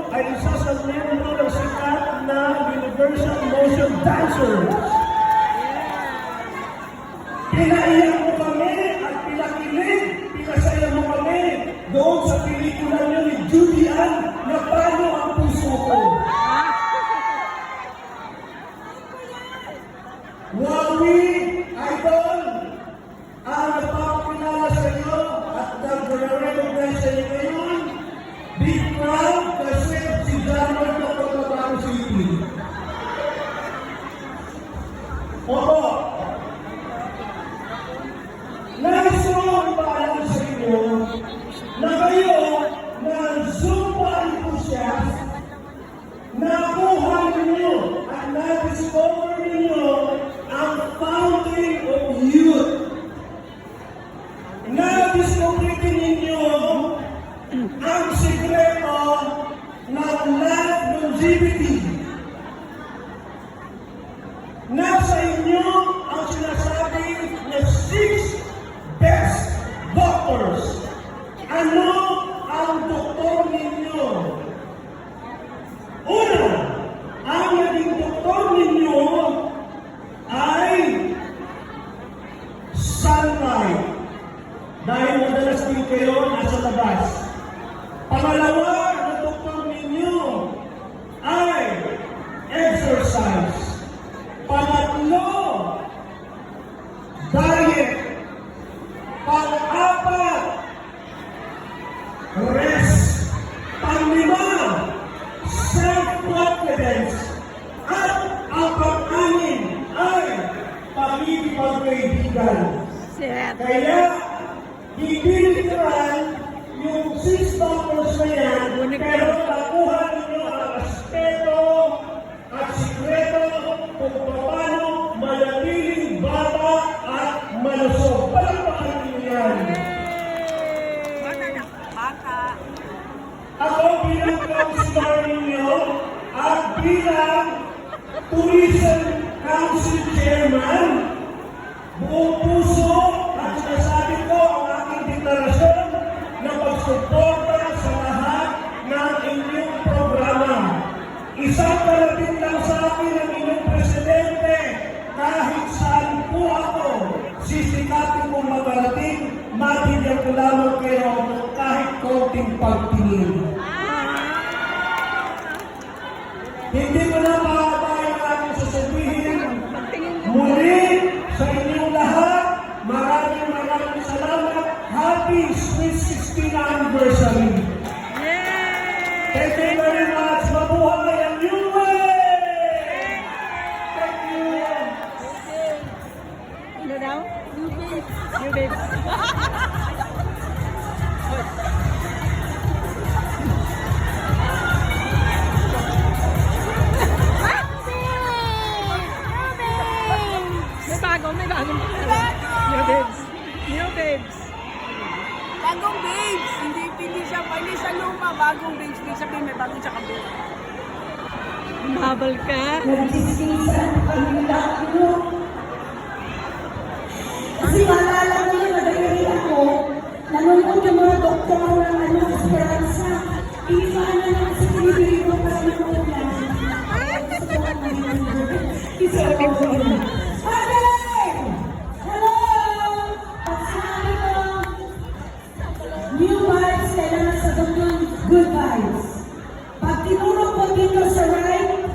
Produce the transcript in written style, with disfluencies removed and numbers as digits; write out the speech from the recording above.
ay isa sa miyembro ng sikat na Universal Motion Dancers. Pinaiyak mo kami at pinakilig, pinasaya mo kami doon sa pelikula niyo ni Judy Ann na Paano ang Puso Ko. Wawi, idol, ang napapakilala sa inyo at nag-recognize sa inyo ngayon, be proud kasi si Donald na Cotabato City. Opo, nais ko ipaalam sa inyo na kayo ng Zumba enthusiast, nakuha ninyo at na-discover ninyo ang fountain of youth. Na-discover ninyo ang sikreto ng life longevity. Nasa inyo ang sinasabi na 6 best doctors. Ano ang doktor ninyo? Una, ang naging doktor ninyo ay sunlight. Dahil madalas din kayo nasa labas. Pangalawa, ang doktor ninyo ay exercise. Pangatlo, diet. Pang-apat, rest. Pang-lima, self-confidence. At ang pang-anim ay pag-ibig-pagkaibigan. Kaya, hindi literal yung 6 doctors na yan, pero nakuha ninyo ang aspeto at sikreto kung paano manatiling bata at malusog. Palakpakan ninyo yan. Ako bilang counselor ninyo at bilang Tourism Council Chairman, buong puso at sinasabi ko ang aking deklarasyon na pagsuporta sa lahat ng inyong programa. Isang kalapit lang sa akin ang inyong presidente, kahit saan po ako, sisikapin kong magarating, mabigyan ko lamang kayo kahit konting pagtingin. Hindi ko na makakabayan ang aking sasabihin. Muli sa inyong lahat, maraming salamat. Happy Sweet 16th Anniversary! Thank you very much! Mabuhay ang UA! Thank you! Ano daw? New babes. May bagong New babes. New babes. Bagong babes! Hindi siya luma. Bagong babes. Hindi sabihin may bagong siya kabila. Habal ka. Nagsisisan kami lahat mo. Kasi maalala ko yung nagagari ako, nanonood yung mga doktor ng Esperanza. Iisaan na lang sa pinibili ko para nanonood lang. Isa ako. New vibes, kailangan sa doktor, good vibes. Pag tinuro ko dito sa right,